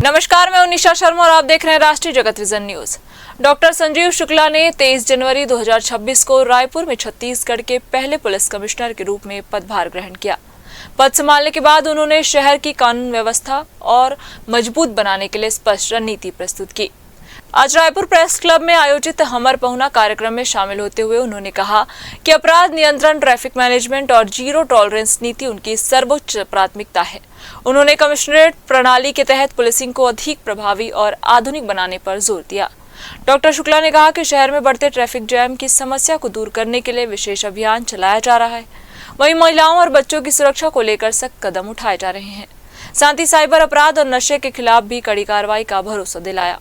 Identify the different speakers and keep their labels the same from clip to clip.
Speaker 1: नमस्कार, मैं उनिशा शर्मा और आप देख रहे हैं राष्ट्रीय जगत vision news. Doctor Sanjeev Shukla ने 23 जनवरी 2026 को रायपुर में छत्तीसगढ़ के पहले पुलिस कमिश्नर के रूप में पदभार ग्रहण किया। पद संभालने के बाद उन्होंने शहर की कानून व्यवस्था और मजबूत बनाने के लिए स्पष्ट रणनीति प्रस्तुत की। आज रायपुर प्रेस क्लब में आयोजित हमर पहुना कार्यक्रम में शामिल होते हुए उन्होंने कहा कि अपराध नियंत्रण, ट्रैफिक मैनेजमेंट और जीरो टॉलरेंस नीति उनकी सर्वोच्च प्राथमिकता है। उन्होंने कमिश्नरेट प्रणाली के तहत पुलिसिंग को अधिक प्रभावी और आधुनिक बनाने पर जोर दिया। डॉक्टर शुक्ला ने कहा कि शहर में बढ़ते ट्रैफिक जैम की समस्या को दूर करने के लिए विशेष अभियान चलाया जा रहा है। वहीं महिलाओं और बच्चों की सुरक्षा को लेकर सख्त कदम उठाए जा रहे हैं। साथ ही साइबर अपराध और नशे के खिलाफ भी कड़ी कार्रवाई का भरोसा दिलाया।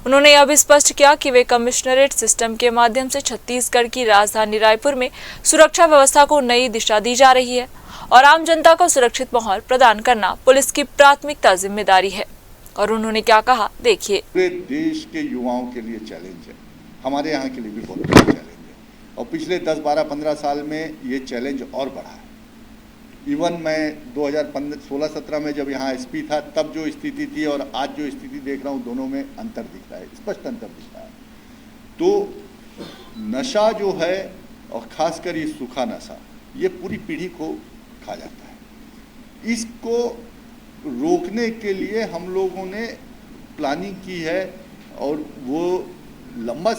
Speaker 1: उन्होंने यह भी स्पष्ट किया कि वे कमिश्नरेट सिस्टम के माध्यम से छत्तीसगढ़ की राजधानी रायपुर में सुरक्षा व्यवस्था को नई दिशा दी जा रही है और आम जनता को सुरक्षित माहौल प्रदान करना पुलिस की प्राथमिकता जिम्मेदारी है। और उन्होंने क्या कहा, देखिए।
Speaker 2: पूरे देश के युवाओं के लिए चैलेंज है, हमारे यहाँ के लिए भी बहुत बड़ा चैलेंज है और पिछले 10, 12, 15 साल में ये चैलेंज और बढ़ा है। इवन मैं 2016-17 में जब यहाँ एसपी था तब जो स्थिति थी और आज जो स्थिति देख रहा हूँ, दोनों में अंतर दिख रहा है, स्पष्ट अंतर दिख रहा है। तो नशा जो है और ख़ासकर ये सूखा नशा, ये पूरी पीढ़ी को खा जाता है। इसको रोकने के लिए हम लोगों ने प्लानिंग की है और वो लंबा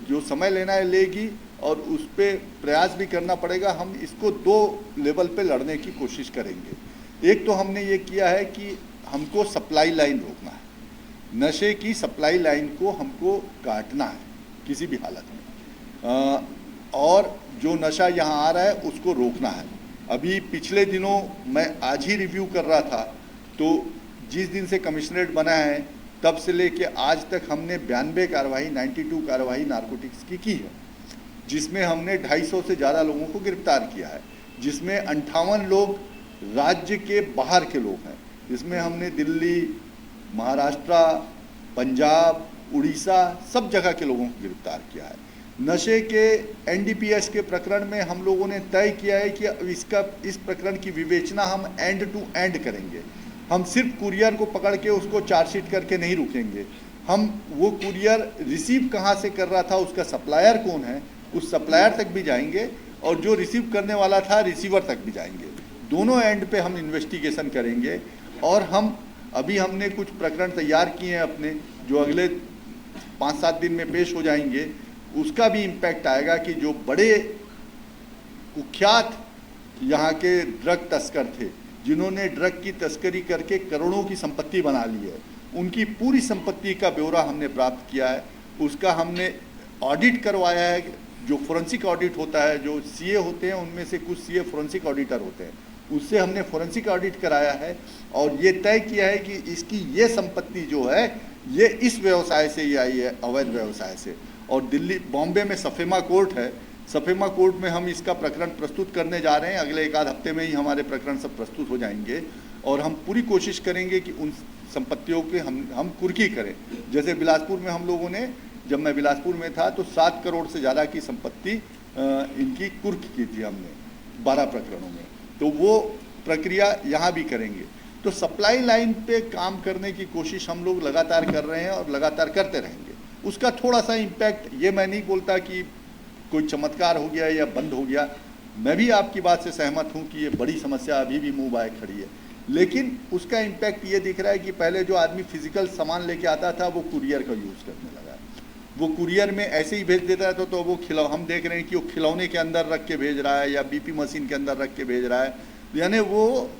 Speaker 2: जो समय लेना है लेगी और उस पर प्रयास भी करना पड़ेगा। हम इसको 2 लेवल पे लड़ने की कोशिश करेंगे। एक तो हमने ये किया है कि हमको सप्लाई लाइन रोकना है, नशे की सप्लाई लाइन को हमको काटना है किसी भी हालत में, और जो नशा यहाँ आ रहा है उसको रोकना है। अभी पिछले दिनों मैं आज ही रिव्यू कर रहा था, तो जिस दिन से कमिश्नरेट बना है तब से लेके आज तक हमने 92 कार्रवाई, 92 कार्रवाई नारकोटिक्स की है, जिसमें हमने 250 से ज़्यादा लोगों को गिरफ्तार किया है, जिसमें 58 लोग राज्य के बाहर के लोग हैं, जिसमें हमने दिल्ली, महाराष्ट्र, पंजाब, उड़ीसा सब जगह के लोगों को गिरफ्तार किया है। नशे के एनडीपीएस के प्रकरण में हम लोगों ने तय किया है कि इस प्रकरण की विवेचना हम एंड टू एंड करेंगे। हम सिर्फ कुरियर को पकड़ के उसको चार्जशीट करके नहीं रुकेंगे। हम वो कुरियर रिसीव कहाँ से कर रहा था, उसका सप्लायर कौन है, उस सप्लायर तक भी जाएंगे और जो रिसीव करने वाला था रिसीवर तक भी जाएंगे। दोनों एंड पे हम इन्वेस्टिगेशन करेंगे और अभी हमने कुछ प्रकरण तैयार किए हैं अपने, जो अगले 5-7 दिन में पेश हो जाएंगे। उसका भी इम्पैक्ट आएगा कि जो बड़े कुख्यात यहाँ के ड्रग तस्कर थे, जिन्होंने ड्रग की तस्करी करके करोड़ों की संपत्ति बना ली है, उनकी पूरी संपत्ति का ब्यौरा हमने प्राप्त किया है। उसका हमने ऑडिट करवाया है। जो फोरेंसिक ऑडिट होता है, जो सीए होते हैं उनमें से कुछ सीए फोरेंसिक ऑडिटर होते हैं, उससे हमने फोरेंसिक ऑडिट कराया है और ये तय किया है कि इसकी ये संपत्ति जो है ये इस व्यवसाय से ही आई है, अवैध व्यवसाय से। और बॉम्बे में सफेमा कोर्ट है, सफेमा कोर्ट में हम इसका प्रकरण प्रस्तुत करने जा रहे हैं। अगले 1 आध हफ्ते में ही हमारे प्रकरण सब प्रस्तुत हो जाएंगे और हम पूरी कोशिश करेंगे कि उन संपत्तियों के हम कुर्की करें। जैसे बिलासपुर में हम लोगों ने, जब मैं बिलासपुर में था तो 7 करोड़ से ज़्यादा की संपत्ति इनकी कुर्क की थी हमने 12 प्रकरणों में। तो वो प्रक्रिया यहाँ भी करेंगे। तो सप्लाई लाइन पे काम करने की कोशिश हम लोग लगातार कर रहे हैं और लगातार करते रहेंगे। उसका थोड़ा सा इम्पैक्ट, ये मैं नहीं बोलता कि कोई चमत्कार हो गया या बंद हो गया। मैं भी आपकी बात से सहमत हूँ कि ये बड़ी समस्या अभी भी मुँह बाए खड़ी है, लेकिन उसका इम्पैक्ट ये दिख रहा है कि पहले जो आदमी फिजिकल सामान लेके आता था वो कुरियर का यूज़ करने लगा। वो कुरियर में ऐसे ही भेज देता था, तो वो हम देख रहे हैं कि वो खिलौने के अंदर रख के भेज रहा है या बीपी मशीन के अंदर रख के भेज रहा है। यानी वो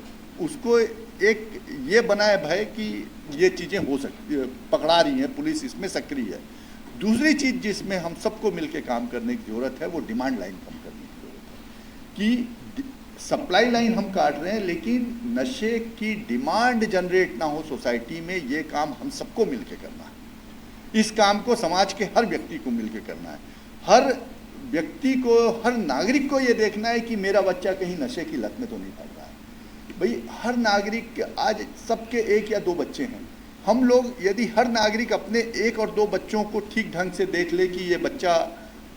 Speaker 2: उसको एक ये बना है भय कि ये चीज़ें हो सकती, पकड़ा रही हैं, पुलिस इसमें सक्रिय है। दूसरी चीज़ जिसमें हम सबको मिलकर काम करने की ज़रूरत है वो डिमांड लाइन कम करने की ज़रूरत है। कि सप्लाई लाइन हम काट रहे हैं लेकिन नशे की डिमांड जनरेट ना हो सोसाइटी में, ये काम हम सबको मिलकर करना है। इस काम को समाज के हर व्यक्ति को मिलकर करना है। हर व्यक्ति को, हर नागरिक को ये देखना है कि मेरा बच्चा कहीं नशे की लत में तो नहीं पड़ रहा है। भाई हर नागरिक, आज सबके 1 या 2 बच्चे हैं। हम लोग यदि हर नागरिक अपने 1 और 2 बच्चों को ठीक ढंग से देख ले कि ये बच्चा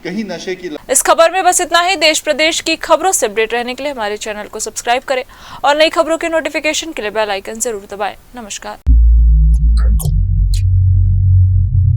Speaker 2: कहीं नशे की
Speaker 1: इस खबर में बस इतना ही। देश प्रदेश की खबरों से अपडेट रहने के लिए हमारे चैनल को सब्सक्राइब करें और नई खबरों के नोटिफिकेशन के लिए बेल आइकन जरूर दबाएं। नमस्कार।